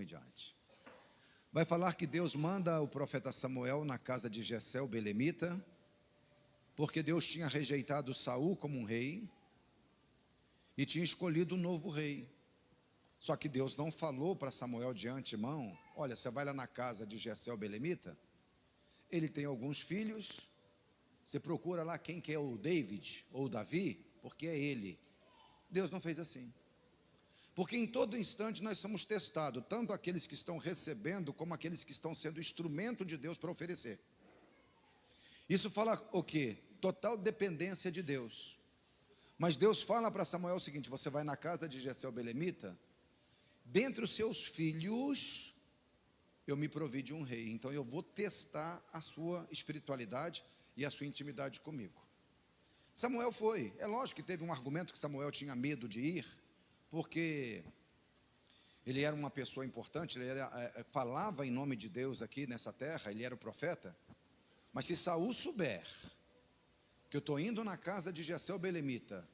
diante. Vai falar que Deus manda o profeta Samuel na casa de Jessé, o belemita, porque Deus tinha rejeitado Saul como um rei e tinha escolhido um novo rei. Só que Deus não falou para Samuel de antemão: olha, você vai lá na casa de Jessé, o belemita, ele tem alguns filhos, você procura lá quem que é o David ou o Davi, porque é ele. Deus não fez assim. Porque em todo instante nós somos testados, tanto aqueles que estão recebendo, como aqueles que estão sendo instrumento de Deus para oferecer. Isso fala o quê? Total dependência de Deus. Mas Deus fala para Samuel o seguinte: você vai na casa de Jessé o belemita, dentre os seus filhos, eu me provi de um rei, então eu vou testar a sua espiritualidade e a sua intimidade comigo. Samuel foi. É lógico que teve um argumento que Samuel tinha medo de ir, porque ele era uma pessoa importante, ele falava em nome de Deus aqui nessa terra, ele era o profeta. Mas se Saul souber que eu estou indo na casa de Jessé o belemita,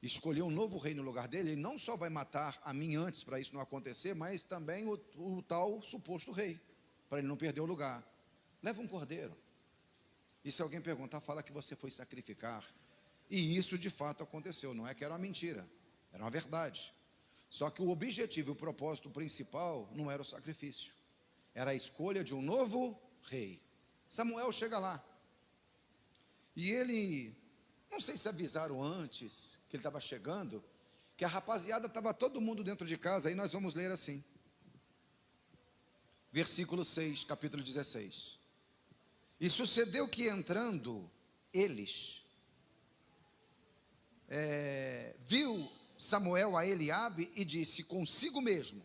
escolher um novo rei no lugar dele, ele não só vai matar a mim antes, para isso não acontecer, mas também o tal suposto rei, para ele não perder o lugar. Leva um cordeiro, e se alguém perguntar, fala que você foi sacrificar. E isso de fato aconteceu, não é que era uma mentira, era uma verdade. Só que o objetivo e o propósito principal não era o sacrifício, era a escolha de um novo rei. Samuel chega lá, e ele, não sei se avisaram antes que ele estava chegando, que a rapaziada estava todo mundo dentro de casa. Aí nós vamos ler assim, versículo 6, capítulo 16. E sucedeu que entrando eles, viu Samuel a Eliabe e disse consigo mesmo,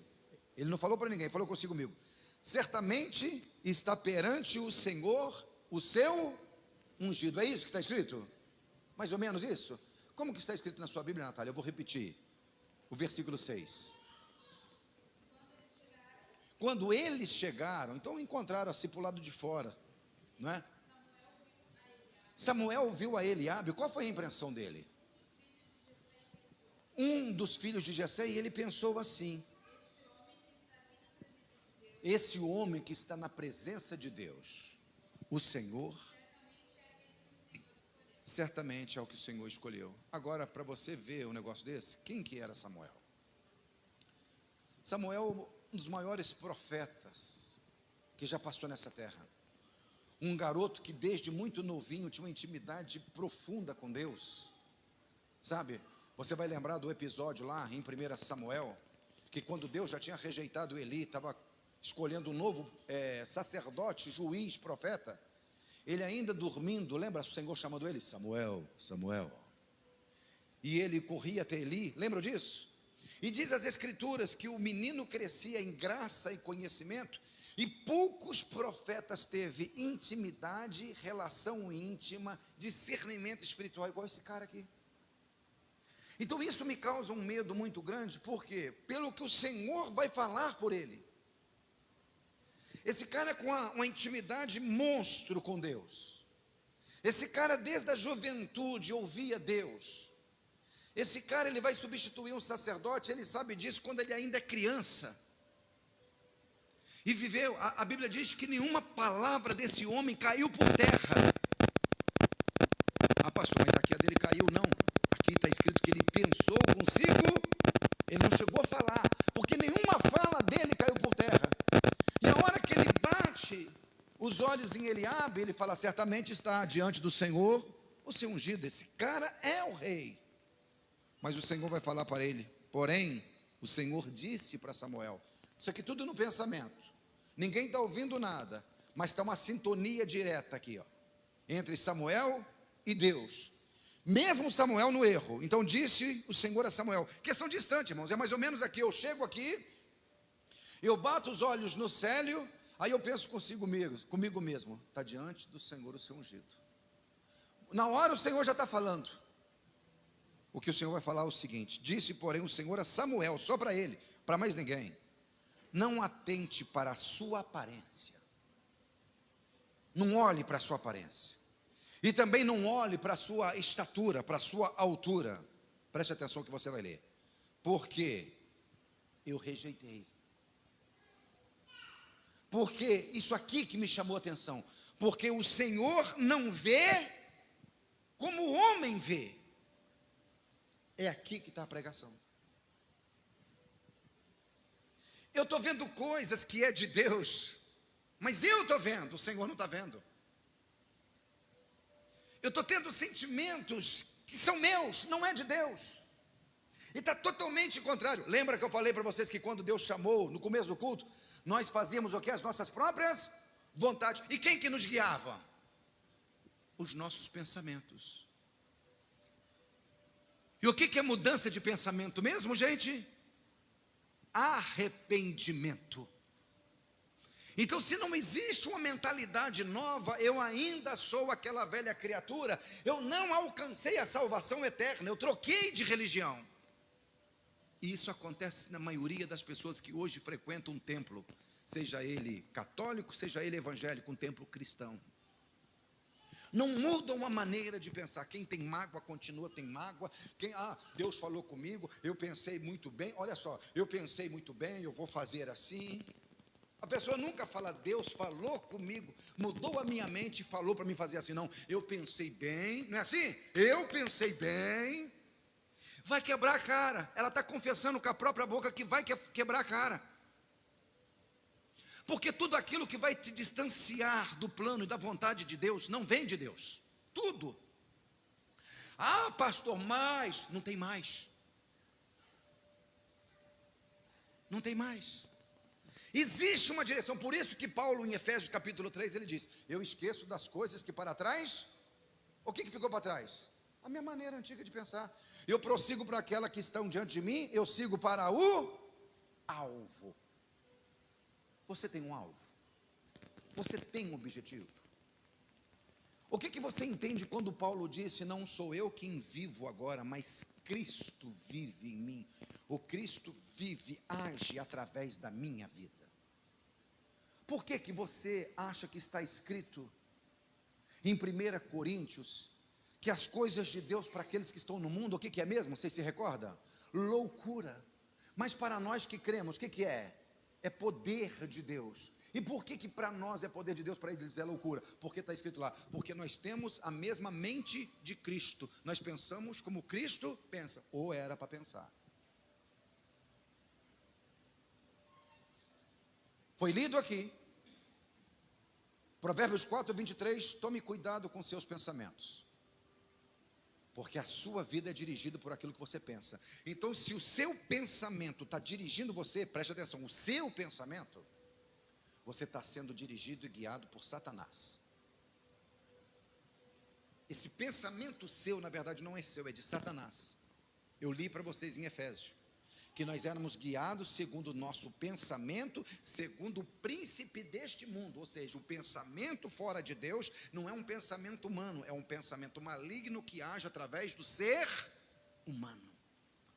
ele não falou para ninguém, falou consigo mesmo: certamente está perante o Senhor o seu ungido. É isso que está escrito? Mais ou menos isso? Como que está escrito na sua Bíblia, Natália? Eu vou repetir o versículo 6. Quando eles chegaram, então encontraram assim para o lado de fora, não é? Samuel viu a Eliabe. Qual foi a impressão dele? Um dos filhos de Jessé, e ele pensou assim: esse homem que está na presença de Deus, o Senhor, certamente é o que o Senhor escolheu. Agora, para você ver um negócio desse, quem que era Samuel? Samuel, um dos maiores profetas que já passou nessa terra. Um garoto que desde muito novinho tinha uma intimidade profunda com Deus. Sabe, você vai lembrar do episódio lá em 1 Samuel, que quando Deus já tinha rejeitado Eli, estava escolhendo um novo sacerdote, juiz, profeta. Ele ainda dormindo, lembra o Senhor chamando ele? Samuel, Samuel. E ele corria até Eli, lembra disso? E diz as escrituras que o menino crescia em graça e conhecimento, e poucos profetas teve intimidade, relação íntima, discernimento espiritual igual esse cara aqui. Então isso me causa um medo muito grande, porque pelo que o Senhor vai falar por ele. Esse cara com uma intimidade monstro com Deus. Esse cara desde a juventude ouvia Deus. Esse cara, ele vai substituir um sacerdote, ele sabe disso quando ele ainda é criança. E viveu, a Bíblia diz que nenhuma palavra desse homem caiu por terra. Ah, pastor, mas aqui a dele caiu, não. Aqui está escrito que ele pensou consigo, ele não chegou a falar, porque nenhuma fala dele caiu por terra. E a hora que ele bate os olhos em Eliabe, ele fala: certamente está diante do Senhor o seu ungido, esse cara é o rei. Mas o Senhor vai falar para ele, porém, o Senhor disse para Samuel, isso aqui tudo no pensamento, ninguém está ouvindo nada, mas está uma sintonia direta aqui, ó, entre Samuel e Deus, mesmo Samuel no erro. Então disse o Senhor a Samuel, questão distante, irmãos, é mais ou menos aqui, eu chego aqui, eu bato os olhos no célio, aí eu penso comigo mesmo, está diante do Senhor o seu ungido. Na hora o Senhor já está falando. O que o Senhor vai falar é o seguinte: disse porém o Senhor a Samuel, só para ele, para mais ninguém, não atente para a sua aparência, não olhe para a sua aparência, e também não olhe para a sua estatura, para a sua altura. Preste atenção que você vai ler, porque eu rejeitei. Porque isso aqui que me chamou a atenção, porque o Senhor não vê como o homem vê. É aqui que está a pregação. Eu estou vendo coisas que é de Deus, mas eu estou vendo, o Senhor não está vendo. Eu estou tendo sentimentos que são meus, não é de Deus. E está totalmente contrário. Lembra que eu falei para vocês que quando Deus chamou, no começo do culto, nós fazíamos o que? As nossas próprias vontades. E quem que nos guiava? Os nossos pensamentos. E o que é mudança de pensamento mesmo, gente? Arrependimento. Então, se não existe uma mentalidade nova, eu ainda sou aquela velha criatura, eu não alcancei a salvação eterna, eu troquei de religião. E isso acontece na maioria das pessoas que hoje frequentam um templo, seja ele católico, seja ele evangélico, um templo cristão. Não mudam a maneira de pensar. Quem tem mágoa, continua tem mágoa. Deus falou comigo, eu pensei muito bem. Olha só, eu pensei muito bem, eu vou fazer assim. A pessoa nunca fala, Deus falou comigo, mudou a minha mente e falou para mim fazer assim. Não, eu pensei bem, não é assim? Eu pensei bem. Vai quebrar a cara. Ela está confessando com a própria boca que vai quebrar a cara. Porque tudo aquilo que vai te distanciar do plano e da vontade de Deus, não vem de Deus. Tudo. Pastor, mas não tem mais. Não tem mais. Existe uma direção. Por isso que Paulo, em Efésios capítulo 3, ele diz: eu esqueço das coisas que para trás. O que ficou para trás? A minha maneira antiga de pensar. Eu prossigo para aquela que estão diante de mim. Eu sigo para o alvo. Você tem um alvo. Você tem um objetivo. O que você entende quando Paulo disse: não sou eu quem vivo agora, mas Cristo vive em mim. O Cristo vive, age através da minha vida. Por que você acha que está escrito em 1 Coríntios que as coisas de Deus para aqueles que estão no mundo, o que é mesmo? Vocês se recordam? Loucura. Mas para nós que cremos, o que é? É poder de Deus. E por que para nós é poder de Deus, para eles é loucura? Porque está escrito lá, porque nós temos a mesma mente de Cristo. Nós pensamos como Cristo pensa, ou era para pensar. Foi lido aqui, Provérbios 4, 23, tome cuidado com seus pensamentos. Porque a sua vida é dirigida por aquilo que você pensa. Então, se o seu pensamento está dirigindo você, preste atenção, o seu pensamento, você está sendo dirigido e guiado por Satanás. Esse pensamento seu, na verdade, não é seu, é de Satanás. Eu li para vocês em Efésios, que nós éramos guiados segundo o nosso pensamento, segundo o príncipe deste mundo, ou seja, o pensamento fora de Deus não é um pensamento humano, é um pensamento maligno que age através do ser humano.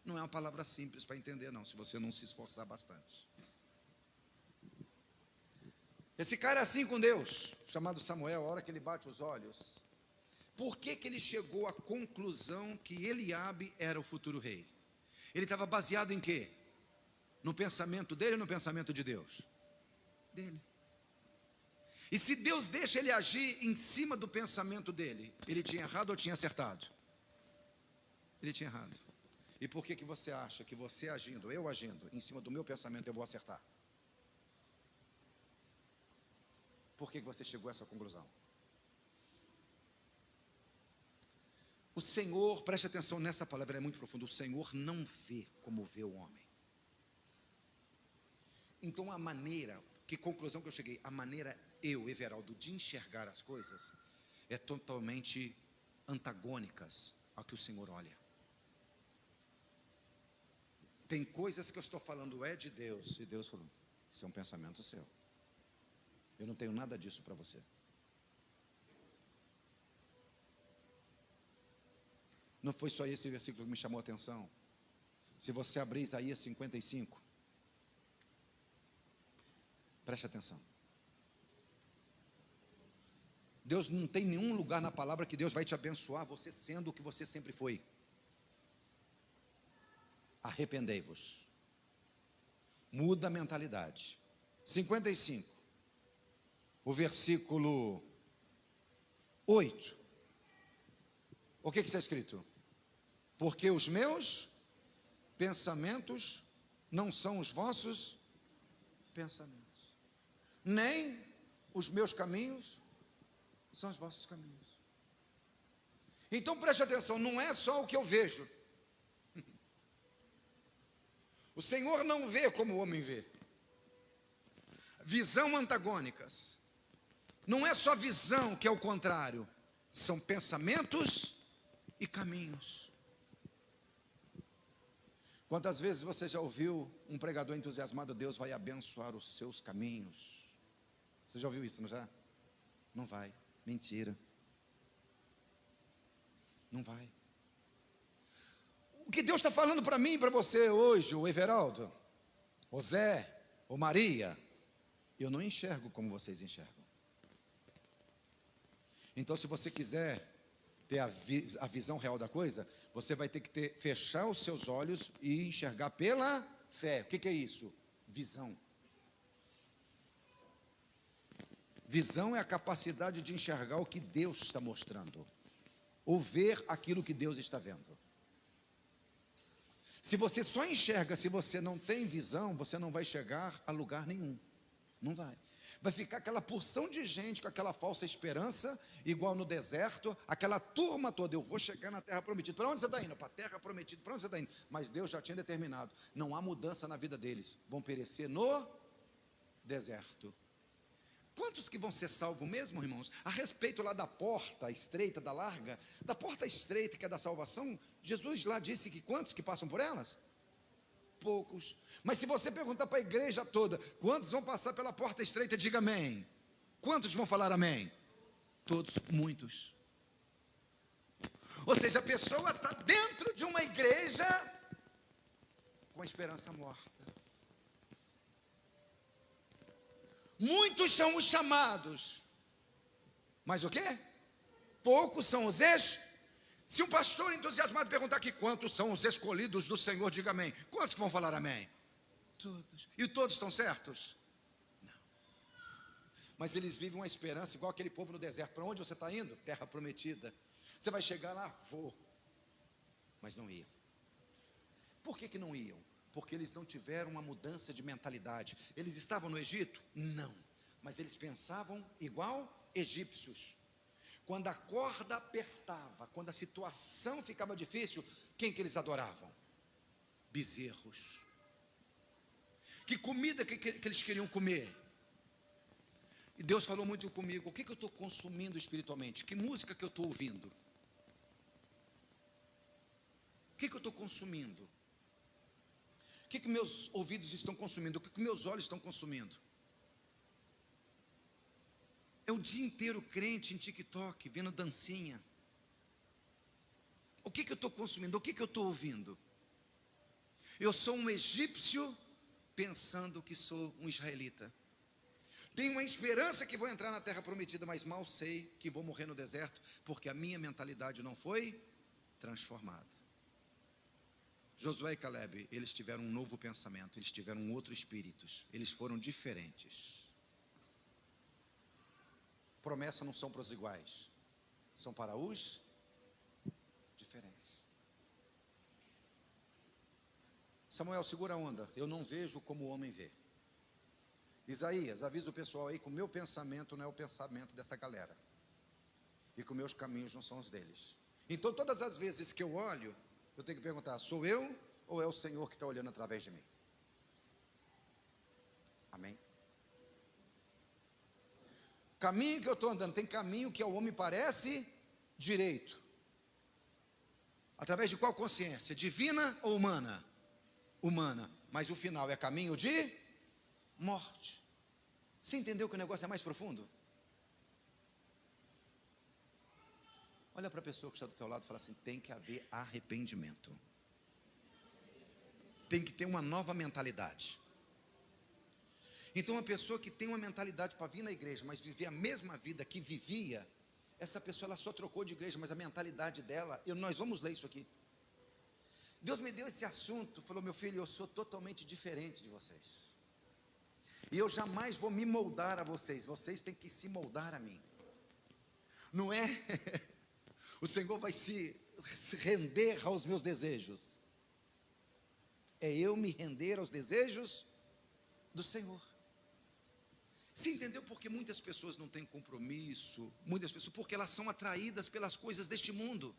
Não é uma palavra simples para entender não, se você não se esforçar bastante. Esse cara é assim com Deus, chamado Samuel, a hora que ele bate os olhos, por que ele chegou à conclusão que Eliabe era o futuro rei? Ele estava baseado em quê? No pensamento dele ou no pensamento de Deus? Dele. E se Deus deixa ele agir em cima do pensamento dele, ele tinha errado ou tinha acertado? Ele tinha errado. E por que você acha que você agindo, eu agindo, em cima do meu pensamento, eu vou acertar? Por que você chegou a essa conclusão? O Senhor, preste atenção nessa palavra, é muito profunda. O Senhor não vê como vê o homem. Então a maneira, que conclusão que eu cheguei? A maneira eu, Everaldo, de enxergar as coisas é totalmente antagônicas ao que o Senhor olha. Tem coisas que eu estou falando é de Deus, e Deus falou, isso é um pensamento seu. Eu não tenho nada disso para você. Não foi só esse versículo que me chamou a atenção. Se você abrir Isaías 55, preste atenção. Deus não tem nenhum lugar na palavra que Deus vai te abençoar você sendo o que você sempre foi. Arrependei-vos. Muda a mentalidade. 55. o versículo 8. O que está escrito? Porque os meus pensamentos não são os vossos pensamentos, nem os meus caminhos são os vossos caminhos. Então preste atenção, não é só o que eu vejo. O Senhor não vê como o homem vê. Visão antagônicas. Não é só visão que é o contrário, são pensamentos e caminhos. Quantas vezes você já ouviu um pregador entusiasmado, Deus vai abençoar os seus caminhos? Você já ouviu isso, não já? Não vai, mentira. Não vai. O que Deus está falando para mim e para você hoje, o Everaldo, o Zé, o Maria, eu não enxergo como vocês enxergam. Então, se você quiser ter a visão real da coisa, você vai ter que fechar os seus olhos e enxergar pela fé. O que é isso? Visão. Visão é a capacidade de enxergar o que Deus está mostrando, ou ver aquilo que Deus está vendo. Se você só enxerga, se você não tem visão, você não vai chegar a lugar nenhum. Não vai. Vai ficar aquela porção de gente com aquela falsa esperança, igual no deserto, aquela turma toda, eu vou chegar na terra prometida. Para onde você está indo? Para a terra prometida. Para onde você está indo? Mas Deus já tinha determinado, não há mudança na vida deles, vão perecer no deserto. Quantos que vão ser salvos mesmo, irmãos? A respeito lá da porta estreita, da larga, da porta estreita que é da salvação, Jesus lá disse que quantos que passam por elas? Poucos. Mas se você perguntar para a igreja toda, quantos vão passar pela porta estreita, diga amém. Quantos vão falar amém? Todos, muitos. Ou seja, a pessoa está dentro de uma igreja com a esperança morta. Muitos são os chamados, mas o quê? Poucos são os Se um pastor entusiasmado perguntar aqui quantos são os escolhidos do Senhor, diga amém. Quantos que vão falar amém? Todos. E todos estão certos? Não. Mas eles vivem uma esperança igual aquele povo no deserto. Para onde você está indo? Terra prometida. Você vai chegar lá? Vou. Mas não iam. Por que não iam? Porque eles não tiveram uma mudança de mentalidade. Eles estavam no Egito? Não. Mas eles pensavam igual egípcios. Quando a corda apertava, quando a situação ficava difícil, quem que eles adoravam? Bezerros. Que comida que eles queriam comer? E Deus falou muito comigo, o que eu estou consumindo espiritualmente? Que música que eu estou ouvindo? O que eu estou consumindo? O que meus ouvidos estão consumindo? O que meus olhos estão consumindo? É o dia inteiro crente em TikTok, vendo dancinha. O que eu estou consumindo? O que eu estou ouvindo? Eu sou um egípcio pensando que sou um israelita. Tenho uma esperança que vou entrar na terra prometida, mas mal sei que vou morrer no deserto, porque a minha mentalidade não foi transformada. Josué e Caleb, eles tiveram um novo pensamento, eles tiveram um outro espírito, eles foram diferentes. Promessas não são para os iguais, são para os diferentes. Samuel, segura a onda, eu não vejo como o homem vê. Isaías, avisa o pessoal aí que o meu pensamento não é o pensamento dessa galera, e que os meus caminhos não são os deles. Então todas as vezes que eu olho, eu tenho que perguntar, sou eu ou é o Senhor que está olhando através de mim? Amém? Caminho que eu estou andando, tem caminho que ao homem parece direito. Através de qual consciência? Divina ou humana? Humana. Mas o final é caminho de morte. Você entendeu que o negócio é mais profundo? Olha para a pessoa que está do teu lado e fala assim, tem que haver arrependimento. Tem que ter uma nova mentalidade. Então, uma pessoa que tem uma mentalidade para vir na igreja, mas viver a mesma vida que vivia, essa pessoa ela só trocou de igreja, mas a mentalidade dela, nós vamos ler isso aqui. Deus me deu esse assunto, falou, meu filho, eu sou totalmente diferente de vocês. E eu jamais vou me moldar a vocês. Vocês têm que se moldar a mim. Não é? O Senhor vai se render aos meus desejos. É eu me render aos desejos do Senhor. Você entendeu por que muitas pessoas não têm compromisso? Muitas pessoas, porque elas são atraídas pelas coisas deste mundo.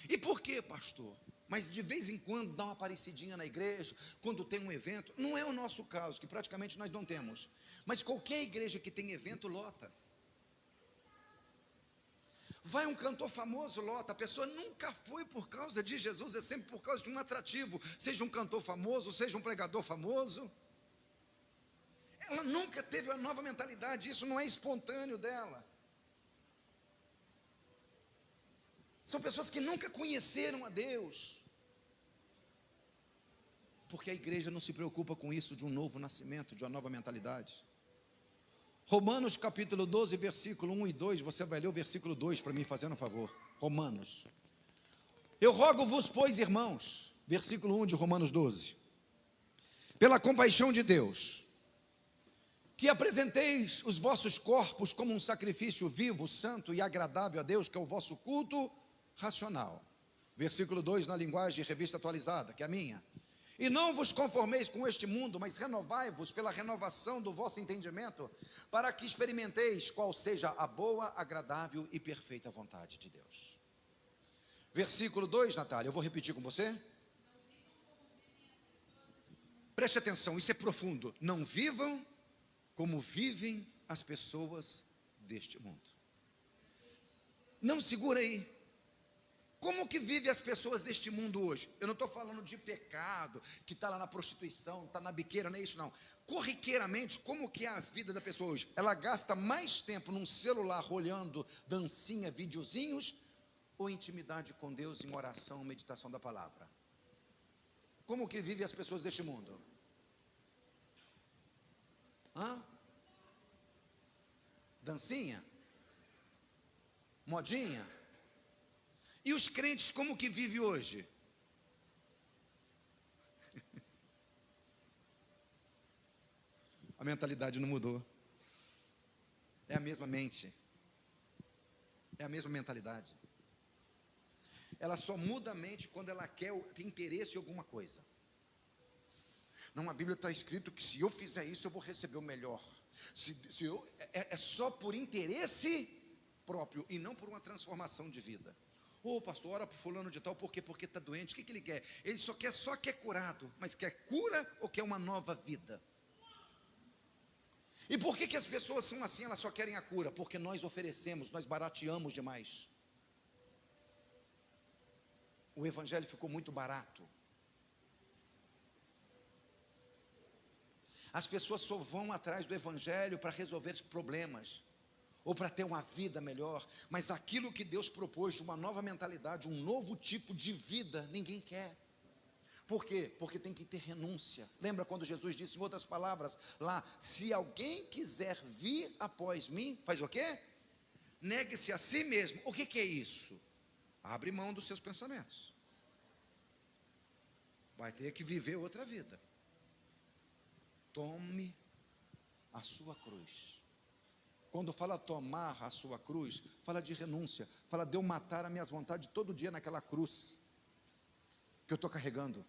E por quê, pastor? Mas de vez em quando dá uma aparecidinha na igreja, quando tem um evento. Não é o nosso caso, que praticamente nós não temos. Mas qualquer igreja que tem evento, lota. Vai um cantor famoso, lota. A pessoa nunca foi por causa de Jesus, é sempre por causa de um atrativo. Seja um cantor famoso, seja um pregador famoso. Ela nunca teve uma nova mentalidade, isso não é espontâneo dela. São pessoas que nunca conheceram a Deus. Porque a igreja não se preocupa com isso, de um novo nascimento, de uma nova mentalidade. Romanos capítulo 12, versículo 1 e 2, você vai ler o versículo 2 para mim, fazendo um favor. Romanos. Eu rogo-vos, pois, irmãos, versículo 1 de Romanos 12, pela compaixão de Deus, que apresenteis os vossos corpos como um sacrifício vivo, santo e agradável a Deus, que é o vosso culto racional. Versículo 2 na linguagem revista atualizada, que é a minha. E não vos conformeis com este mundo, mas renovai-vos pela renovação do vosso entendimento, para que experimenteis qual seja a boa, agradável e perfeita vontade de Deus. Versículo 2, Natália, eu vou repetir com você. Preste atenção, isso é profundo. Não vivam como vivem as pessoas deste mundo. Não, segura aí. Como que vivem as pessoas deste mundo hoje? Eu não estou falando de pecado, que está lá na prostituição, está na biqueira, não é isso não. Corriqueiramente, como que é a vida da pessoa hoje? Ela gasta mais tempo num celular olhando dancinha, videozinhos, ou intimidade com Deus em oração, meditação da palavra? Como que vivem as pessoas deste mundo? Dancinha? Modinha? E os crentes como que vivem hoje? A mentalidade não mudou. É a mesma mente. É a mesma mentalidade. Ela só muda a mente quando ela quer ter interesse em alguma coisa. Não, a Bíblia está escrito que se eu fizer isso, eu vou receber o melhor. É só por interesse próprio e não por uma transformação de vida. Ô pastor, ora para fulano de tal, por quê? Porque está doente. O que ele quer? Ele só quer curado, mas quer cura ou quer uma nova vida? E por que as pessoas são assim? Elas só querem a cura, porque nós oferecemos, nós barateamos demais. O evangelho ficou muito barato. As pessoas só vão atrás do evangelho para resolver problemas, ou para ter uma vida melhor, mas aquilo que Deus propôs de uma nova mentalidade, um novo tipo de vida, ninguém quer. Por quê? Porque tem que ter renúncia. Lembra quando Jesus disse, em outras palavras, lá, se alguém quiser vir após mim, faz o quê? Negue-se a si mesmo. O que é isso? Abre mão dos seus pensamentos. Vai ter que viver outra vida. Tome a sua cruz. Quando fala tomar a sua cruz, fala de renúncia, fala de eu matar as minhas vontades todo dia naquela cruz que eu estou carregando.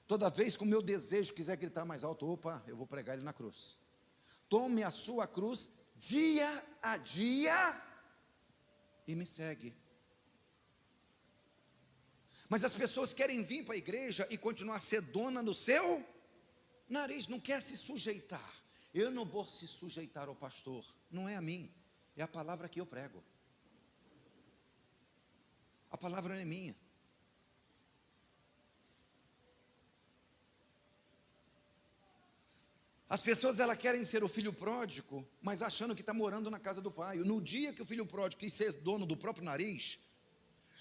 Toda vez que o meu desejo quiser gritar mais alto, opa, eu vou pregar ele na cruz. Tome a sua cruz dia a dia e me segue. Mas as pessoas querem vir para a igreja e continuar a ser dona no seu nariz, não quer se sujeitar. Eu não vou se sujeitar ao pastor, não é a mim, é a palavra que eu prego. A palavra não é minha. As pessoas elas querem ser o filho pródigo, mas achando que está morando na casa do pai. No dia que o filho pródigo quis ser dono do próprio nariz,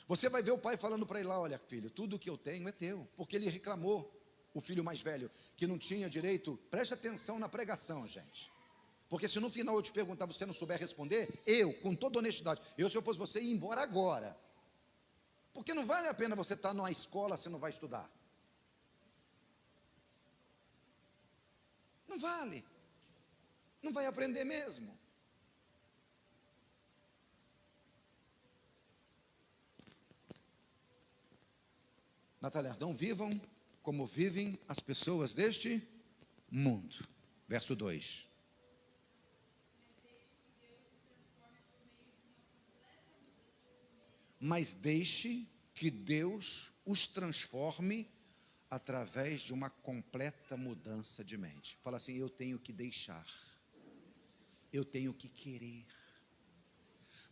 você vai ver o pai falando para ele lá, olha filho, tudo que eu tenho é teu, porque ele reclamou. O filho mais velho, que não tinha direito, preste atenção na pregação, gente, porque se no final eu te perguntar, você não souber responder, eu, com toda honestidade, se eu fosse você, ia embora agora, porque não vale a pena você estar numa escola, se não vai estudar, Não vale. Não vai aprender mesmo. Natália, não vivam como vivem as pessoas deste mundo. Verso 2. Mas deixe que Deus os transforme através de uma completa mudança de mente. Fala assim, eu tenho que deixar. Eu tenho que querer.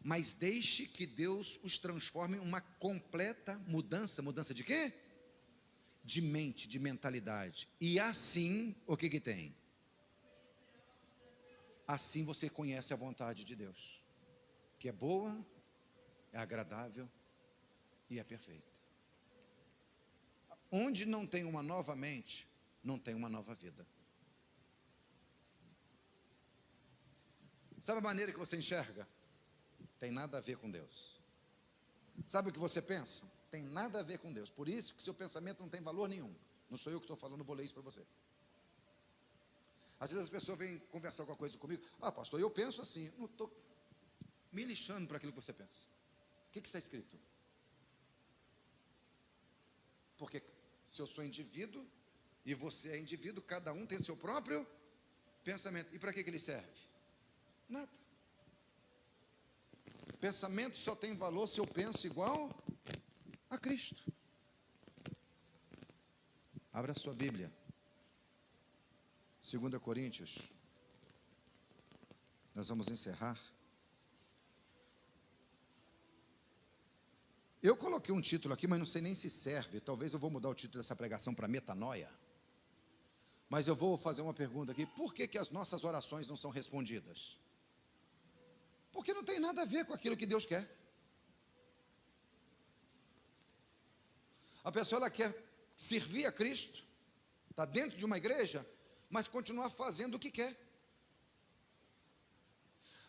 Mas deixe que Deus os transforme em uma completa mudança. Mudança de quê? De mente, de mentalidade. E assim, o que tem? Assim você conhece a vontade de Deus, que é boa, é agradável e é perfeita. Onde não tem uma nova mente, não tem uma nova vida. Sabe a maneira que você enxerga? Tem nada a ver com Deus. Sabe o que você pensa? Tem nada a ver com Deus. Por isso que seu pensamento não tem valor nenhum. Não sou eu que estou falando, vou ler isso para você. Às vezes as pessoas vêm conversar alguma coisa comigo. Ah, pastor, eu penso assim. Não estou me lixando para aquilo que você pensa. O que está escrito? Porque se eu sou indivíduo e você é indivíduo, cada um tem seu próprio pensamento. E para que ele serve? Nada. Pensamento só tem valor se eu penso igual a Cristo. Abra a sua Bíblia. 2 Coríntios. Nós vamos encerrar. Eu coloquei um título aqui, mas não sei nem se serve. Talvez eu vou mudar o título dessa pregação para metanoia. Mas eu vou fazer uma pergunta aqui. Por que as nossas orações não são respondidas? Porque não tem nada a ver com aquilo que Deus quer. A pessoa ela quer servir a Cristo, está dentro de uma igreja, mas continuar fazendo o que quer.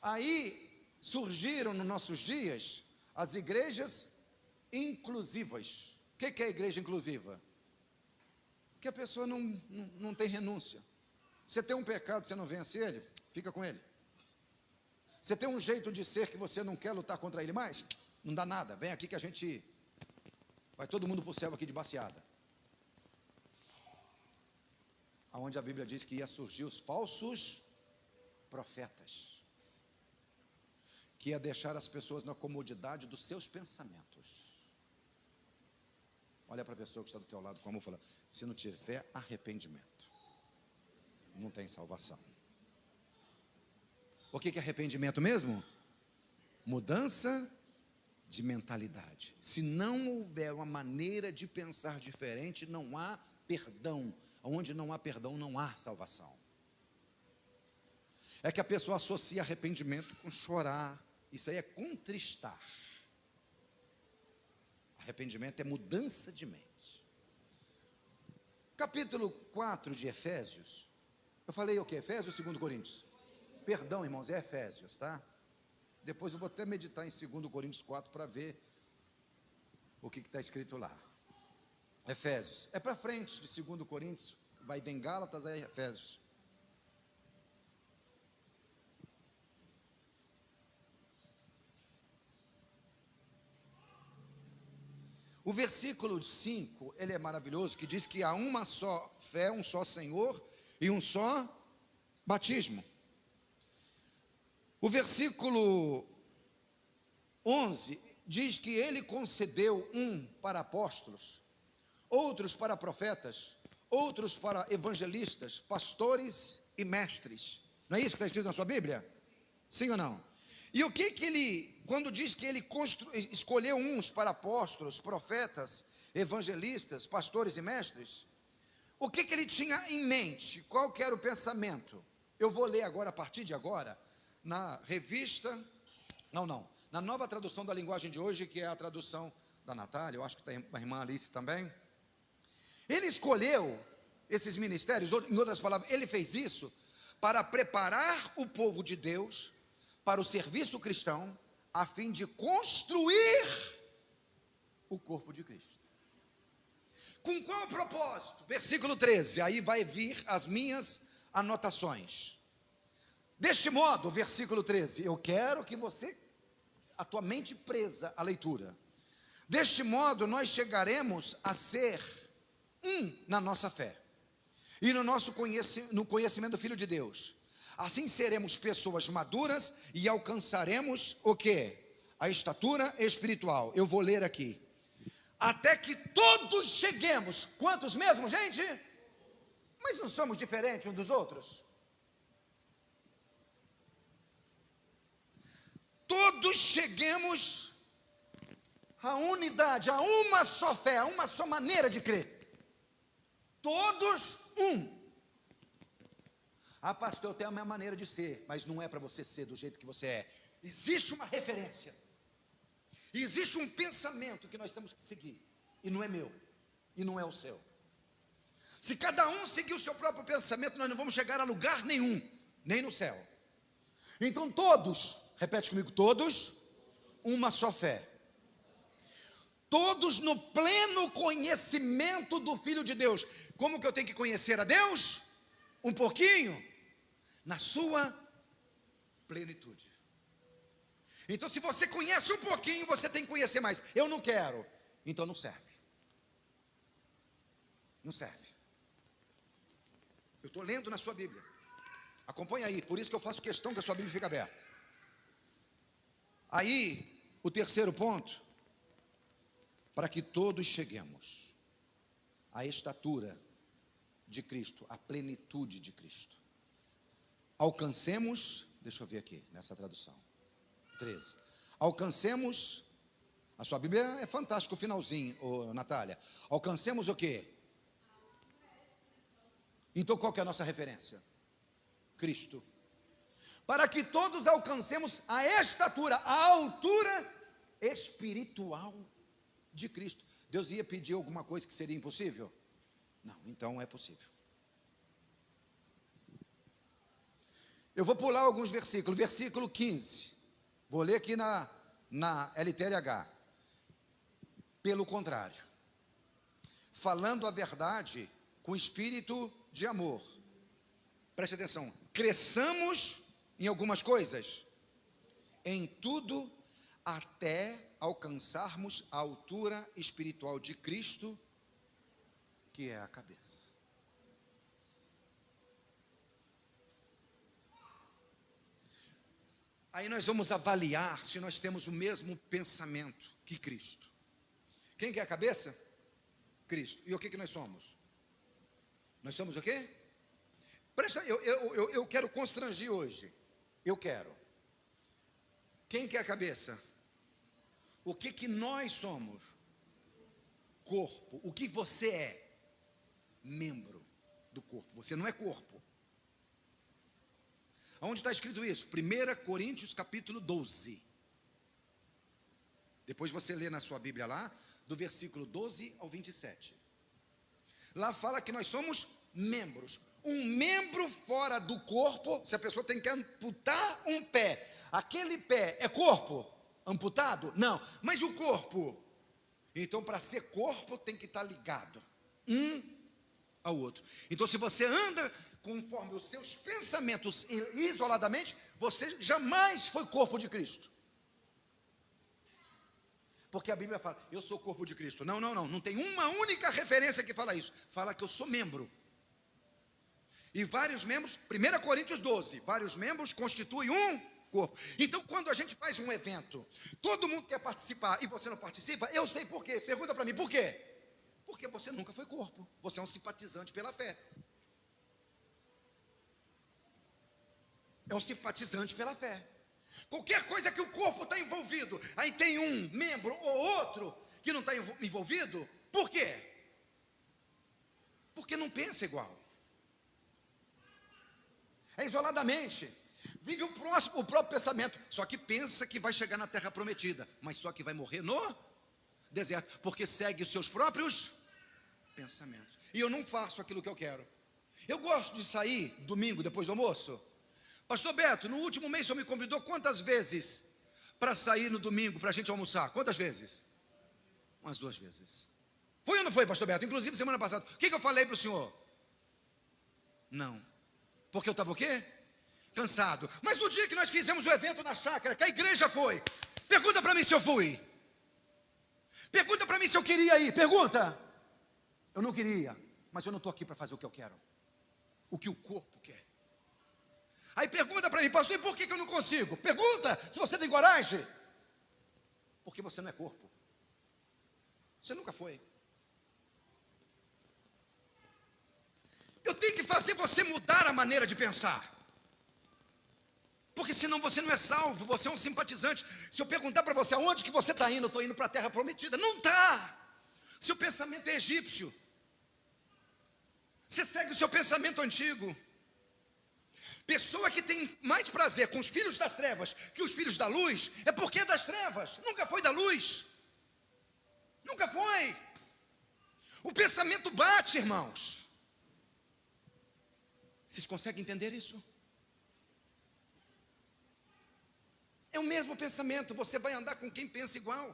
Aí surgiram nos nossos dias as igrejas inclusivas. O que é a igreja inclusiva? Que a pessoa não tem renúncia. Você tem um pecado, você não vence ele, fica com ele. Você tem um jeito de ser que você não quer lutar contra ele mais? Não dá nada, vem aqui que a gente vai todo mundo para o céu aqui de baseada. Aonde a Bíblia diz que ia surgir os falsos profetas, que ia deixar as pessoas na comodidade dos seus pensamentos. Olha para a pessoa que está do teu lado, como eu falo, se não tiver arrependimento, não tem salvação. O que é arrependimento mesmo? Mudança de mentalidade. Se não houver uma maneira de pensar diferente, não há perdão. Onde não há perdão, não há salvação. É que a pessoa associa arrependimento com chorar. Isso aí é contristar. Arrependimento é mudança de mente. Capítulo 4 de Efésios. Eu falei o que? Efésios ou 2 Coríntios? Perdão, irmãos, é Efésios, tá? Depois eu vou até meditar em 2 Coríntios 4 para ver o que está escrito lá. Efésios, é para frente de 2 Coríntios, vai em Gálatas, é Efésios. O versículo 5, ele é maravilhoso, que diz que há uma só fé, um só Senhor e um só batismo. O versículo 11 diz que ele concedeu um para apóstolos, outros para profetas, outros para evangelistas, pastores e mestres. Não é isso que está escrito na sua Bíblia? Sim ou não? E o que ele, quando diz que ele escolheu uns para apóstolos, profetas, evangelistas, pastores e mestres, o que ele tinha em mente? Qual que era o pensamento? Eu vou ler agora, a partir de agora, na revista, na nova tradução da linguagem de hoje, que é a tradução da Natália, eu acho que tem a irmã Alice também. Ele escolheu esses ministérios, em outras palavras, ele fez isso para preparar o povo de Deus para o serviço cristão, a fim de construir o corpo de Cristo. Com qual propósito? Versículo 13, aí vai vir as minhas anotações. Deste modo, versículo 13, eu quero que você, a tua mente presa à leitura. Deste modo, nós chegaremos a ser na nossa fé e no conhecimento do Filho de Deus. Assim seremos pessoas maduras e alcançaremos o quê? A estatura espiritual. Eu vou ler aqui. Até que todos cheguemos. Quantos mesmo, gente? Mas não somos diferentes uns dos outros? Todos cheguemos à unidade, a uma só fé, a uma só maneira de crer. Todos Ah, pastor, eu tenho a minha maneira de ser, mas não é para você ser do jeito que você é. Existe uma referência. Existe um pensamento que nós temos que seguir. E não é meu, e não é o seu. Se cada um seguir o seu próprio pensamento, nós não vamos chegar a lugar nenhum, nem no céu. Então todos, repete comigo, todos, uma só fé. Todos no pleno conhecimento do Filho de Deus. Como que eu tenho que conhecer a Deus? Um pouquinho, na sua plenitude. Então, se você conhece um pouquinho, você tem que conhecer mais. Eu não quero, então não serve. Não serve. Eu estou lendo na sua Bíblia. Acompanha aí, por isso que eu faço questão que a sua Bíblia fique aberta. Aí, o terceiro ponto, para que todos cheguemos à estatura de Cristo, à plenitude de Cristo. Alcancemos, deixa eu ver aqui, nessa tradução, 13. Alcancemos, a sua Bíblia é fantástica, o finalzinho, Natália. Alcancemos o quê? Então qual que é a nossa referência? Cristo. Para que todos alcancemos a estatura, a altura espiritual de Cristo. Deus ia pedir alguma coisa que seria impossível? Não, então é possível. Eu vou pular alguns versículos. Versículo 15. Vou ler aqui na LTLH. Pelo contrário, falando a verdade com espírito de amor. Preste atenção. Cresçamos em algumas coisas, em tudo, até alcançarmos a altura espiritual de Cristo, que é a cabeça. Aí nós vamos avaliar se nós temos o mesmo pensamento que Cristo. Quem que é a cabeça? Cristo. E o que nós somos? Nós somos o quê? Presta, eu quero constranger hoje. Eu quero. Quem que é a cabeça? O que nós somos? Corpo. O que você é? Membro do corpo. Você não é corpo. Onde está escrito isso? 1 Coríntios capítulo 12. Depois você lê na sua Bíblia lá, do versículo 12 ao 27. Lá fala que nós somos membros. Um membro fora do corpo, se a pessoa tem que amputar um pé, aquele pé é corpo amputado? Não, mas o corpo, então para ser corpo tem que estar ligado ao outro. Então se você anda conforme os seus pensamentos isoladamente, você jamais foi corpo de Cristo. Porque a Bíblia fala, eu sou corpo de Cristo. Não tem uma única referência que fala isso. Fala que eu sou membro. E vários membros, 1 Coríntios 12, vários membros constituem um corpo. Então quando a gente faz um evento, todo mundo quer participar e você não participa, eu sei por quê. Pergunta para mim, por quê? Porque você nunca foi corpo. Você é um simpatizante pela fé. É um simpatizante pela fé. Qualquer coisa que o corpo está envolvido, aí tem um membro ou outro que não está envolvido, por quê? Porque não pensa igual. É isoladamente. Vive o próprio pensamento, só que pensa que vai chegar na terra prometida, mas só que vai morrer no deserto, porque segue os seus próprios pensamentos. E eu não faço aquilo que eu quero. Eu gosto de sair domingo depois do almoço. Pastor Beto, no último mês o senhor me convidou quantas vezes para sair no domingo para a gente almoçar? Quantas vezes? Umas 2 vezes. Foi ou não foi, pastor Beto? Inclusive semana passada. O que eu falei para o senhor? Não. Porque eu estava o quê? Cansado. Mas no dia que nós fizemos o evento na chácara, que a igreja foi, pergunta para mim se eu fui. Pergunta para mim se eu queria ir. Pergunta. Eu não queria, mas eu não estou aqui para fazer o que eu quero. O que o corpo quer. Aí pergunta para mim, pastor, e por que eu não consigo? Pergunta se você tem coragem. Porque você não é corpo. Você nunca foi. Eu tenho que fazer você mudar a maneira de pensar. Porque senão você não é salvo, você é um simpatizante. Se eu perguntar para você aonde que você está indo, eu estou indo para a terra prometida. Não está. Seu pensamento é egípcio. Você segue o seu pensamento antigo. Pessoa que tem mais prazer com os filhos das trevas que os filhos da luz, é porque é das trevas, nunca foi da luz. Nunca foi. O pensamento bate, irmãos. Vocês conseguem entender isso? É o mesmo pensamento, você vai andar com quem pensa igual.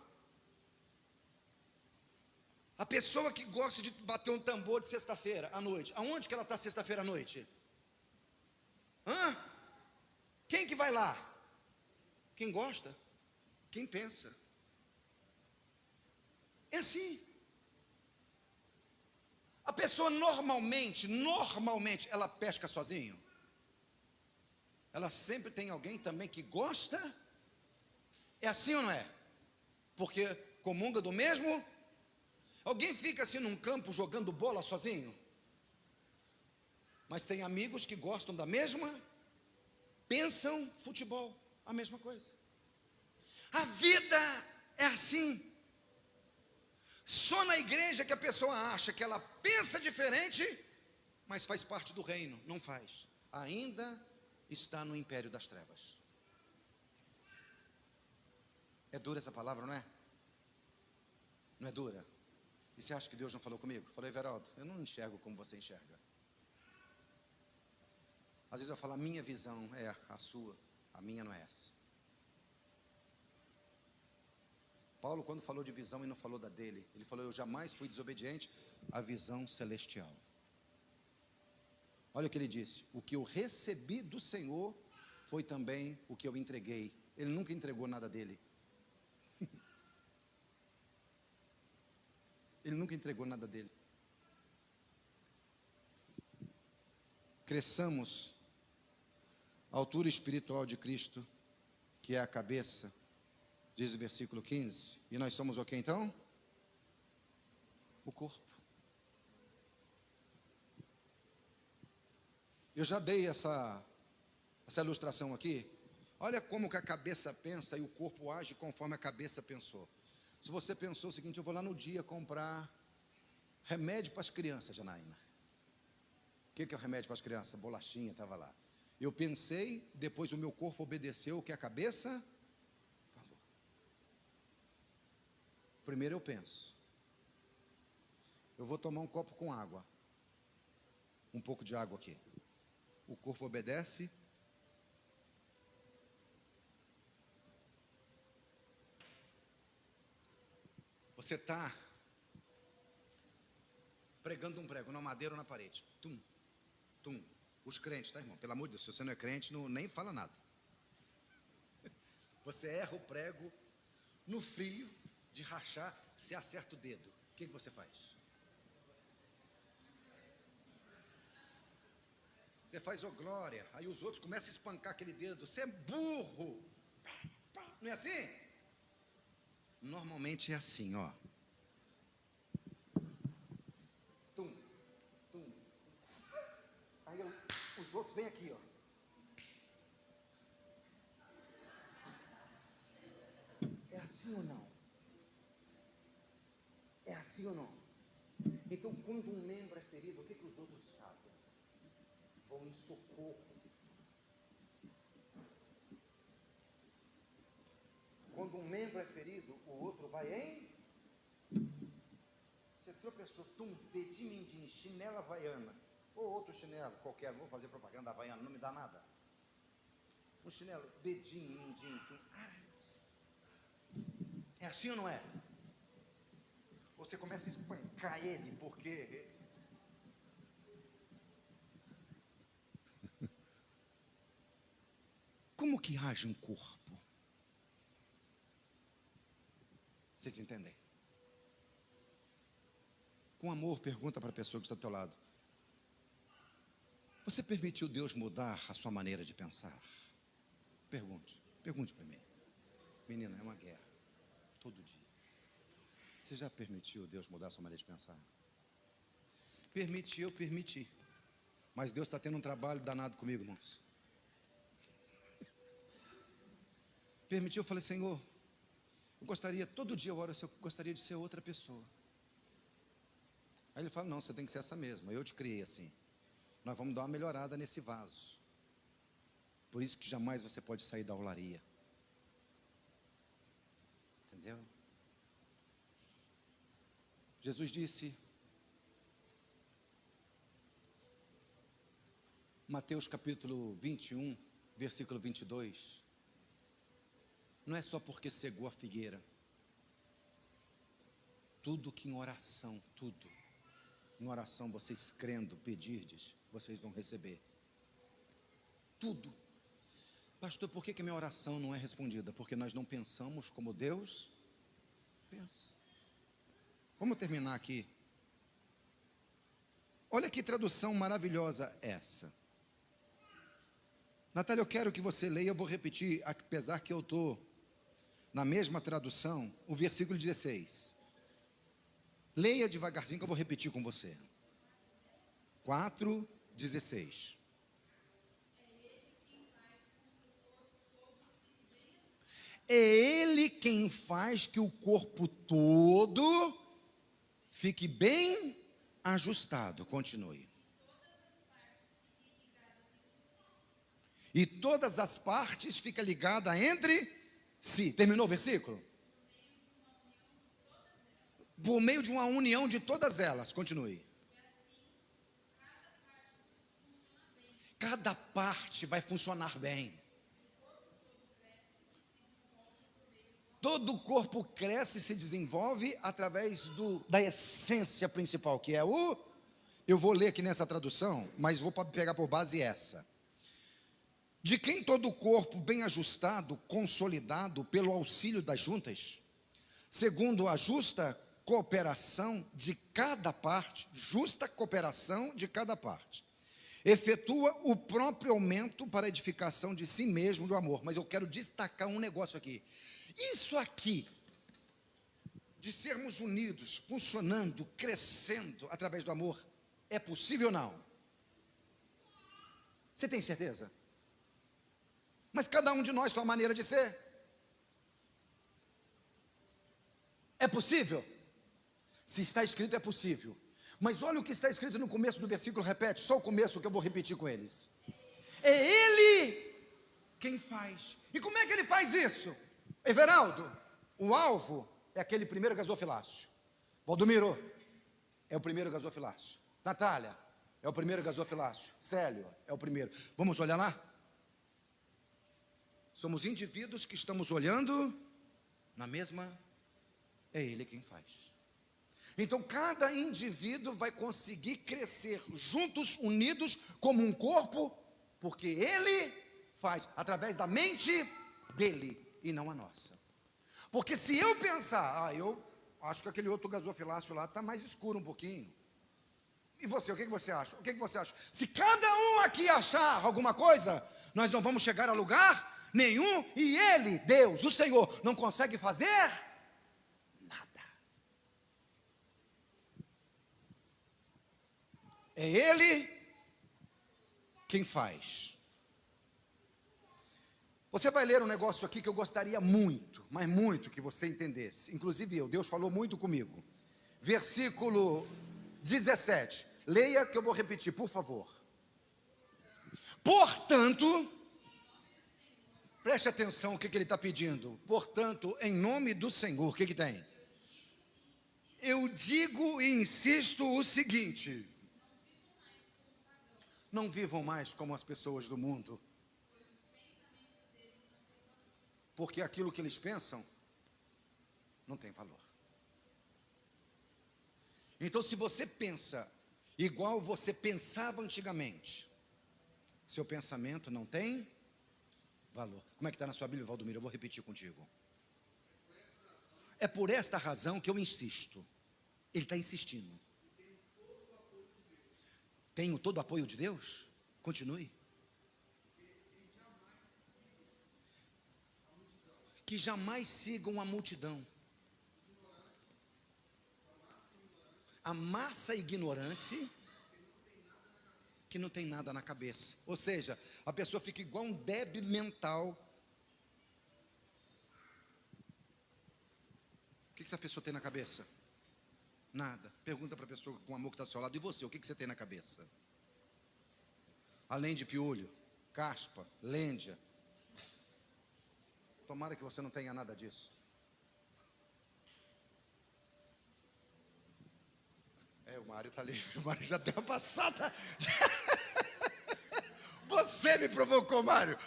A pessoa que gosta de bater um tambor de sexta-feira à noite, aonde que ela está sexta-feira à noite? Hã? Quem que vai lá? Quem gosta? Quem pensa? É assim. A pessoa normalmente, ela pesca sozinho. Ela sempre tem alguém também que gosta. É assim ou não é? Porque comunga do mesmo. Alguém fica assim num campo jogando bola sozinho? Mas tem amigos que gostam da mesma, pensam futebol, a mesma coisa. A vida é assim. Só na igreja que a pessoa acha que ela pensa diferente, mas faz parte do reino. Não faz. Ainda está no império das trevas. É dura essa palavra, não é? Não é dura? E você acha que Deus não falou comigo? Falei, Everaldo, eu não enxergo como você enxerga. Às vezes eu falo, a minha visão é a sua, a minha não é essa. Paulo, quando falou de visão e não falou da dele, ele falou, eu jamais fui desobediente à visão celestial. Olha o que ele disse, o que eu recebi do Senhor foi também o que eu entreguei. Ele nunca entregou nada dele. Ele nunca entregou nada dele. Cresçamos a altura espiritual de Cristo, que é a cabeça, diz o versículo 15. E nós somos o que então? O corpo. Eu já dei essa ilustração aqui. Olha como que a cabeça pensa e o corpo age conforme a cabeça pensou. Se você pensou o seguinte, eu vou lá no dia comprar remédio para as crianças, Janaína. O que é o remédio para as crianças? Bolachinha, estava lá. Eu pensei, depois o meu corpo obedeceu o que a cabeça falou. Primeiro eu penso. Eu vou tomar um copo com água. Um pouco de água aqui. O corpo obedece. Você está pregando um prego na madeira ou na parede. Tum, tum. Os crentes, tá, irmão? Pelo amor de Deus, se você não é crente, não, nem fala nada. Você erra o prego no frio de rachar, você acerta o dedo. O que você faz? Você faz, ô glória, aí os outros começam a espancar aquele dedo. Você é burro. Não é assim? Normalmente é assim, ó. Tum, tum. Aí os outros vêm aqui, ó. É assim ou não? É assim ou não? Então, quando um membro é ferido, o que os outros fazem? Vão em socorro. Quando um membro é ferido, o outro vai em... Você tropeçou, tum, dedinho, mindinho, chinela havaiana, ou outro chinelo qualquer, não vou fazer propaganda da havaiana, não me dá nada. Um chinelo, dedinho, mindinho, tum. É assim ou não é? Você começa a espancar ele, porque... Como que age um corpo? Vocês entendem? Com amor, pergunta para a pessoa que está do teu lado: você permitiu Deus mudar a sua maneira de pensar? Pergunte para mim. Menina, é uma guerra, todo dia. Você já permitiu Deus mudar a sua maneira de pensar? Eu permiti. Mas Deus está tendo um trabalho danado comigo, irmãos. Permitiu, eu falei: Senhor, eu gostaria, todo dia eu oro, eu gostaria de ser outra pessoa. Aí ele fala: não, você tem que ser essa mesma, eu te criei assim. Nós vamos dar uma melhorada nesse vaso. Por isso que jamais você pode sair da olaria. Entendeu? Jesus disse, Mateus capítulo 21, versículo 22, não é só porque cegou a figueira. Tudo que em oração, em oração vocês crendo, pedirdes, vocês vão receber. Tudo. Pastor, por que minha oração não é respondida? Porque nós não pensamos como Deus pensa. Vamos terminar aqui. Olha que tradução maravilhosa essa. Natália, eu quero que você leia, eu vou repetir, apesar que eu estou na mesma tradução, o versículo 16. Leia devagarzinho que eu vou repetir com você. 4:16. É Ele quem faz que o corpo todo fique bem ajustado. Continue. E todas as partes ficam ligadas entre si. Terminou o versículo? Por meio de uma união de todas elas. Continue. Cada parte vai funcionar bem. Todo o corpo cresce e se desenvolve através da essência principal, que é eu vou ler aqui nessa tradução, mas vou pegar por base essa. De quem todo o corpo bem ajustado, consolidado pelo auxílio das juntas, segundo a justa cooperação de cada parte, efetua o próprio aumento para a edificação de si mesmo do amor. Mas eu quero destacar um negócio aqui. Isso aqui, de sermos unidos, funcionando, crescendo através do amor, é possível ou não? Você tem certeza? Mas cada um de nós com a maneira de ser. É possível? Se está escrito, é possível. Mas olha o que está escrito no começo do versículo, repete, só o começo que eu vou repetir com eles. É Ele quem faz. E como é que Ele faz isso? Everaldo, o alvo é aquele primeiro gasofilácio. Valdomiro, é o primeiro gasofilácio. Natália, é o primeiro gasofilácio. Célio, é o primeiro. Vamos olhar lá? Somos indivíduos que estamos olhando na mesma, é Ele quem faz. Então cada indivíduo vai conseguir crescer juntos, unidos, como um corpo, porque Ele faz, através da mente dEle, e não a nossa. Porque se eu pensar, eu acho que aquele outro gasofilácio lá está mais escuro um pouquinho. E você, o que você acha? O que você acha? Se cada um aqui achar alguma coisa, nós não vamos chegar a lugar nenhum, e Ele, Deus, o Senhor, não consegue fazer nada. É Ele quem faz. Você vai ler um negócio aqui que eu gostaria muito, mas muito que você entendesse. Inclusive Deus falou muito comigo. Versículo 17. Leia que eu vou repetir, por favor. Portanto, preste atenção o que ele está pedindo. Portanto, em nome do Senhor, o que tem? Eu digo e insisto o seguinte: não vivam mais como as pessoas do mundo. Porque aquilo que eles pensam não tem valor. Então, se você pensa igual você pensava antigamente, seu pensamento não tem valor. Como é que está na sua Bíblia, Valdomiro? Eu vou repetir contigo. É por esta razão que eu insisto. Ele está insistindo. Tenho todo o apoio de Deus? Continue. Que jamais sigam a multidão. A massa ignorante que não tem nada na cabeça. Ou seja, a pessoa fica igual um débil mental. O que essa pessoa tem na cabeça? Nada. Pergunta para a pessoa com amor que está do seu lado: e você, o que você tem na cabeça? Além de piolho, caspa, lêndia. Tomara que você não tenha nada disso. O Mário está livre. O Mário já deu uma passada. Você me provocou, Mário.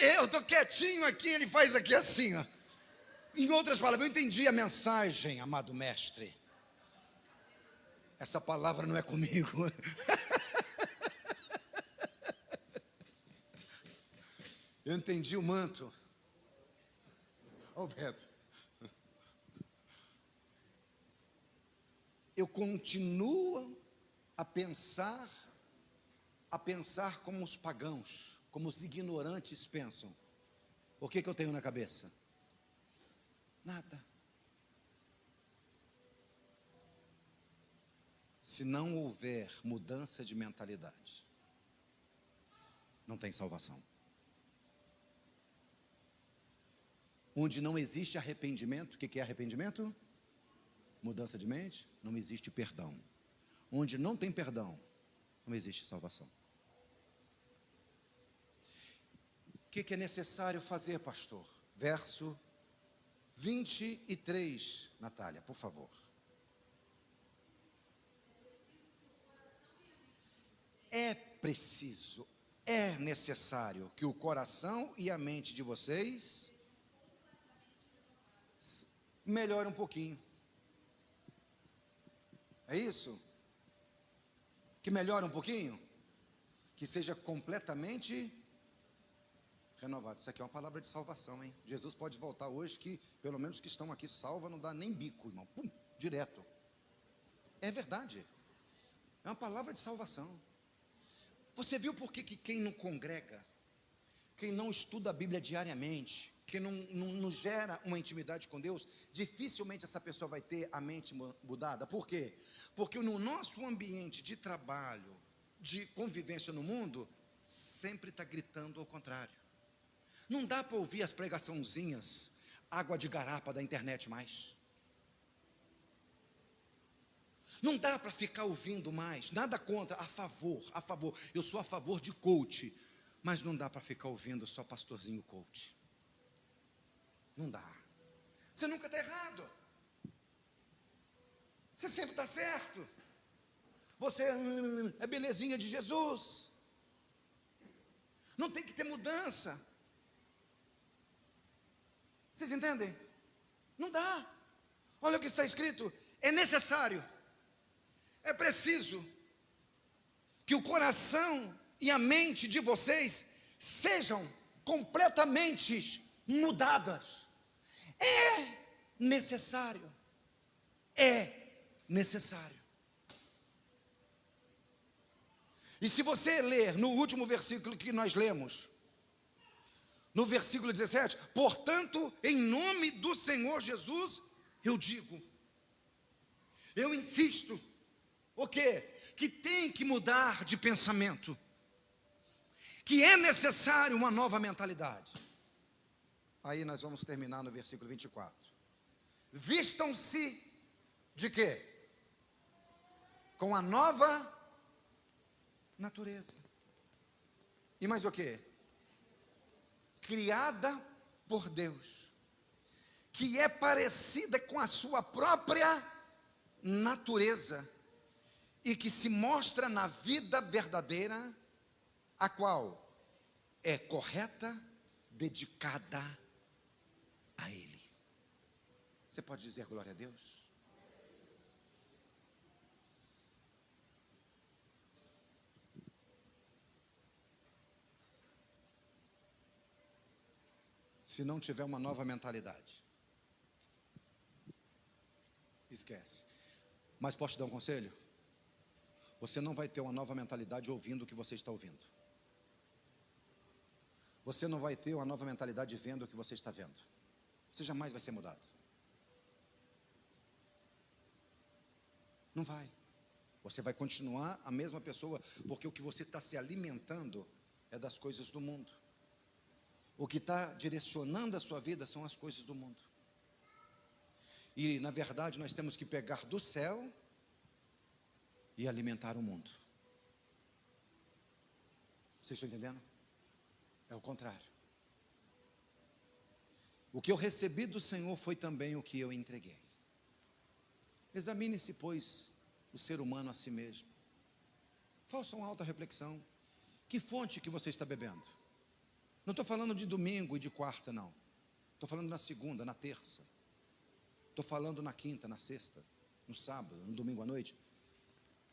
Eu estou quietinho aqui, ele faz aqui assim, ó. Em outras palavras, eu entendi a mensagem, amado mestre. Essa palavra não é comigo. Eu entendi o manto. Beto. Eu continuo a pensar como os pagãos, como os ignorantes pensam. O que eu tenho na cabeça? Nada. Se não houver mudança de mentalidade, não tem salvação. Onde não existe arrependimento, o que é arrependimento? Mudança de mente, não existe perdão. Onde não tem perdão, não existe salvação. O que é necessário fazer, pastor? Verso 23, Natália, por favor. É preciso, é necessário que o coração e a mente de vocês melhore um pouquinho. É isso? Que melhore um pouquinho? Que seja completamente renovado. Isso aqui é uma palavra de salvação, hein? Jesus pode voltar hoje que, pelo menos que estão aqui salva, não dá nem bico, irmão. Pum, direto. É verdade. É uma palavra de salvação. Você viu por que quem não congrega, quem não estuda a Bíblia diariamente, quem não gera uma intimidade com Deus, dificilmente essa pessoa vai ter a mente mudada? Por quê? Porque no nosso ambiente de trabalho, de convivência no mundo, sempre está gritando ao contrário. Não dá para ouvir as pregaçãozinhas, água de garapa da internet mais. Não dá para ficar ouvindo mais, nada contra, a favor. Eu sou a favor de coach, mas não dá para ficar ouvindo só pastorzinho coach. Não dá. Você nunca está errado. Você sempre está certo. Você é belezinha de Jesus. Não tem que ter mudança. Vocês entendem? Não dá. Olha o que está escrito. É necessário, é preciso que o coração e a mente de vocês sejam completamente mudadas. É necessário. É necessário. E se você ler no último versículo que nós lemos, no versículo 17, portanto, em nome do Senhor Jesus, eu digo, eu insisto, o quê? Que tem que mudar de pensamento, que é necessário uma nova mentalidade. Aí nós vamos terminar no versículo 24. Vistam-se de quê? Com a nova natureza. E mais o quê? Criada por Deus, que é parecida com a sua própria natureza, e que se mostra na vida verdadeira, a qual é correta, dedicada a Ele. Você pode dizer glória a Deus? se não tiver uma nova mentalidade. Esquece. Mas posso te dar um conselho? Você não vai ter uma nova mentalidade ouvindo o que você está ouvindo. Você não vai ter uma nova mentalidade vendo o que você está vendo. Você jamais vai ser mudado. Não vai. Você vai continuar a mesma pessoa, porque o que você está se alimentando é das coisas do mundo. O que está direcionando a sua vida são as coisas do mundo. E, na verdade, nós temos que pegar do céu e alimentar o mundo. Vocês estão entendendo? É o contrário. O que eu recebi do Senhor foi também o que eu entreguei. Examine-se, pois, o ser humano a si mesmo. Faça uma alta reflexão. Que fonte que você está bebendo? Não estou falando de domingo e de quarta, não. Estou falando na segunda, na terça. Estou falando na quinta, na sexta, no sábado, no domingo à noite.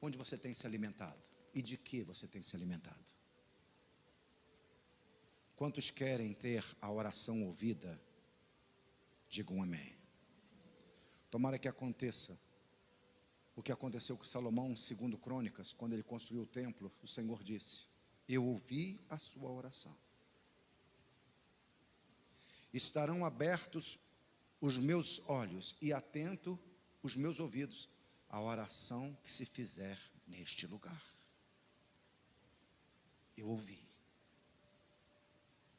Onde você tem se alimentado? E de que você tem se alimentado? Quantos querem ter a oração ouvida? Digam amém. Tomara que aconteça o que aconteceu com Salomão, segundo Crônicas, quando ele construiu o templo. O Senhor disse: eu ouvi a sua oração. Estarão abertos os meus olhos e atento os meus ouvidos à oração que se fizer neste lugar. Eu ouvi.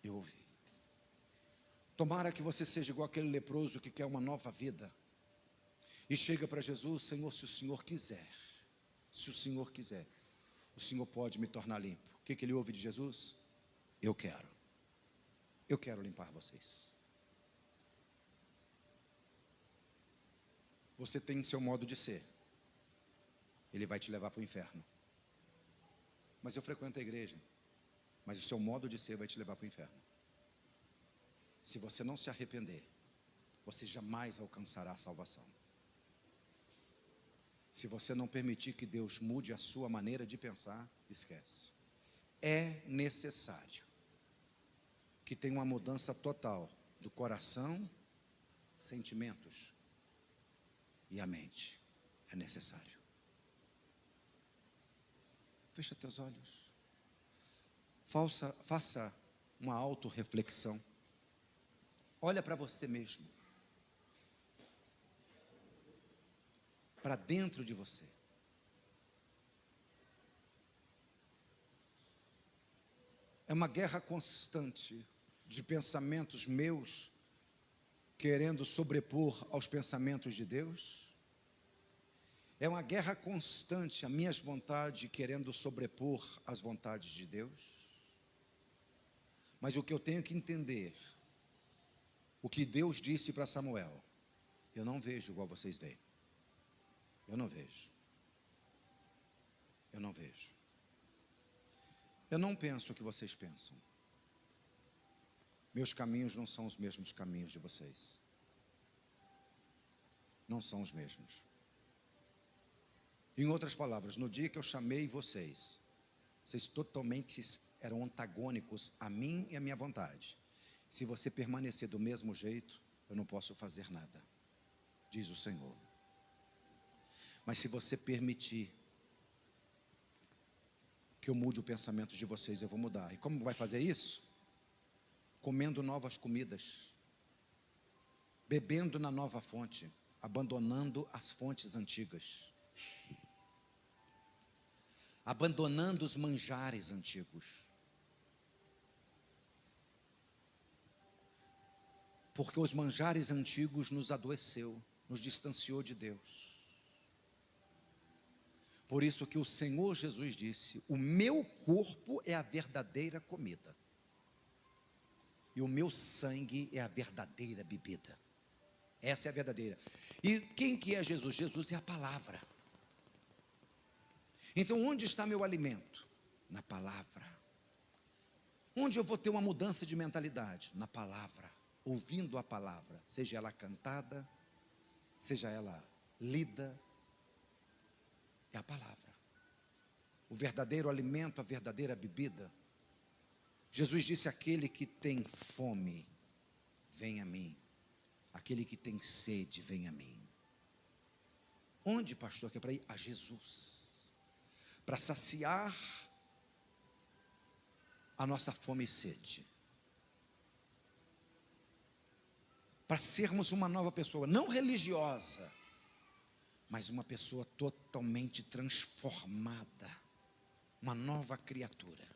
Eu ouvi. Tomara que você seja igual aquele leproso que quer uma nova vida e chega para Jesus: Senhor, se o Senhor quiser, se o Senhor quiser, o Senhor pode me tornar limpo. O que ele ouve de Jesus? Eu quero limpar vocês. Você tem seu modo de ser, ele vai te levar para o inferno. Mas eu frequento a igreja, mas o seu modo de ser vai te levar para o inferno. Se você não se arrepender, você jamais alcançará a salvação. Se você não permitir que Deus mude a sua maneira de pensar, esquece. É necessário que tenha uma mudança total do coração, sentimentos e a mente. É necessário. Fecha teus olhos. Faça uma autorreflexão. Olha para você mesmo. Para dentro de você. É uma guerra constante de pensamentos meus querendo sobrepor aos pensamentos de Deus. É uma guerra constante, as minhas vontades querendo sobrepor às vontades de Deus. Mas o que eu tenho que entender, o que Deus disse para Samuel: eu não vejo igual vocês veem. Eu não vejo. Eu não vejo. Eu não penso o que vocês pensam. Meus caminhos não são os mesmos caminhos de vocês. Não são os mesmos. Em outras palavras, no dia que eu chamei vocês totalmente eram antagônicos a mim e a minha vontade. Se você permanecer do mesmo jeito, eu não posso fazer nada, diz o Senhor. Mas se você permitir que eu mude o pensamento de vocês, eu vou mudar. E como vai fazer isso? Comendo novas comidas, bebendo na nova fonte, abandonando as fontes antigas, abandonando os manjares antigos. Porque os manjares antigos nos adoeceu, nos distanciou de Deus. Por isso que o Senhor Jesus disse: o meu corpo é a verdadeira comida, e o meu sangue é a verdadeira bebida. Essa é a verdadeira. E quem que é Jesus? Jesus é a palavra. Então onde está meu alimento? Na palavra. Onde eu vou ter uma mudança de mentalidade? Na palavra. Ouvindo a palavra, seja ela cantada, seja ela lida, é a palavra. O verdadeiro alimento, a verdadeira bebida. Jesus disse: aquele que tem fome, vem a mim. Aquele que tem sede, vem a mim. Onde, pastor, que é para ir? A Jesus. Para saciar a nossa fome e sede. Para sermos uma nova pessoa, não religiosa, mas uma pessoa totalmente transformada, uma nova criatura.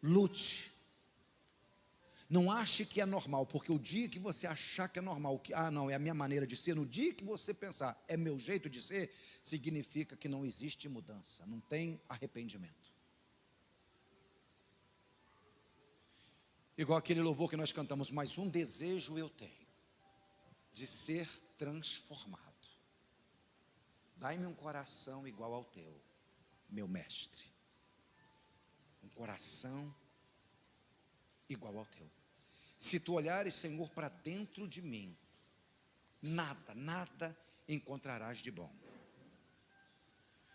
Lute. Não ache que é normal, porque o dia que você achar que é normal, que não, é a minha maneira de ser, no dia que você pensar, é meu jeito de ser, significa que não existe mudança, não tem arrependimento. Igual aquele louvor que nós cantamos, mas um desejo eu tenho, de ser transformado. Dai-me um coração igual ao teu, meu mestre. Um coração igual ao teu. Se tu olhares, Senhor, para dentro de mim, nada encontrarás de bom.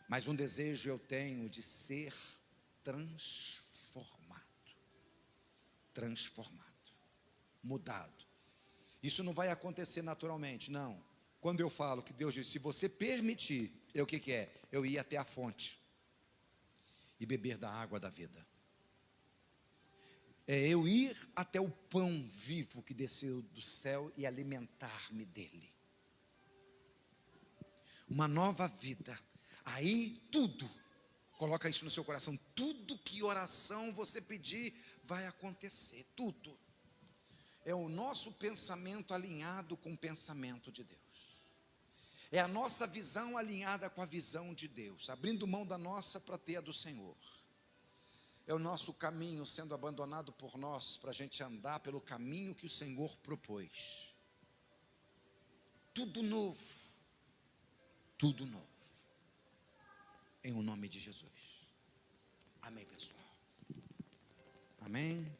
Mas um desejo eu tenho de ser transformado, mudado. Isso não vai acontecer naturalmente, não. Quando eu falo que Deus diz, se você permitir, o que é? Eu ir até a fonte e beber da água da vida. É eu ir até o pão vivo que desceu do céu e alimentar-me dele. Uma nova vida. Aí tudo, coloca isso no seu coração, tudo que oração você pedir vai acontecer, tudo. É o nosso pensamento alinhado com o pensamento de Deus. É a nossa visão alinhada com a visão de Deus, abrindo mão da nossa para ter a do Senhor. É o nosso caminho sendo abandonado por nós, para a gente andar pelo caminho que o Senhor propôs. Tudo novo, em o nome de Jesus. Amém, pessoal? Amém?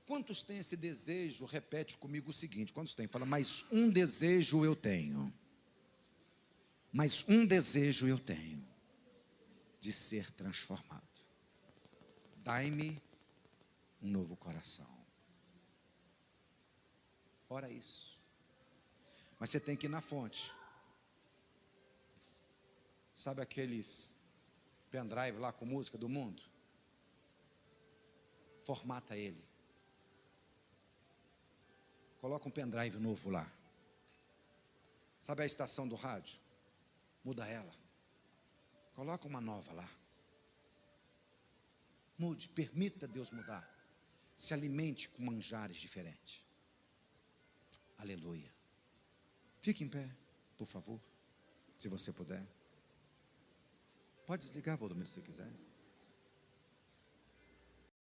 Quantos têm esse desejo? Repete comigo o seguinte, quantos têm? Fala, mas um desejo eu tenho. Mas um desejo eu tenho, de ser transformado. Dai-me um novo coração. Ora isso. Mas você tem que ir na fonte. Sabe aqueles pendrive lá com música do mundo? Formata ele. Coloca um pendrive novo lá. Sabe a estação do rádio? Muda ela. Coloca uma nova lá. Mude, permita Deus mudar. Se alimente com manjares diferentes. Aleluia. Fique em pé, por favor, se você puder. Pode desligar, Valdomiro, se quiser.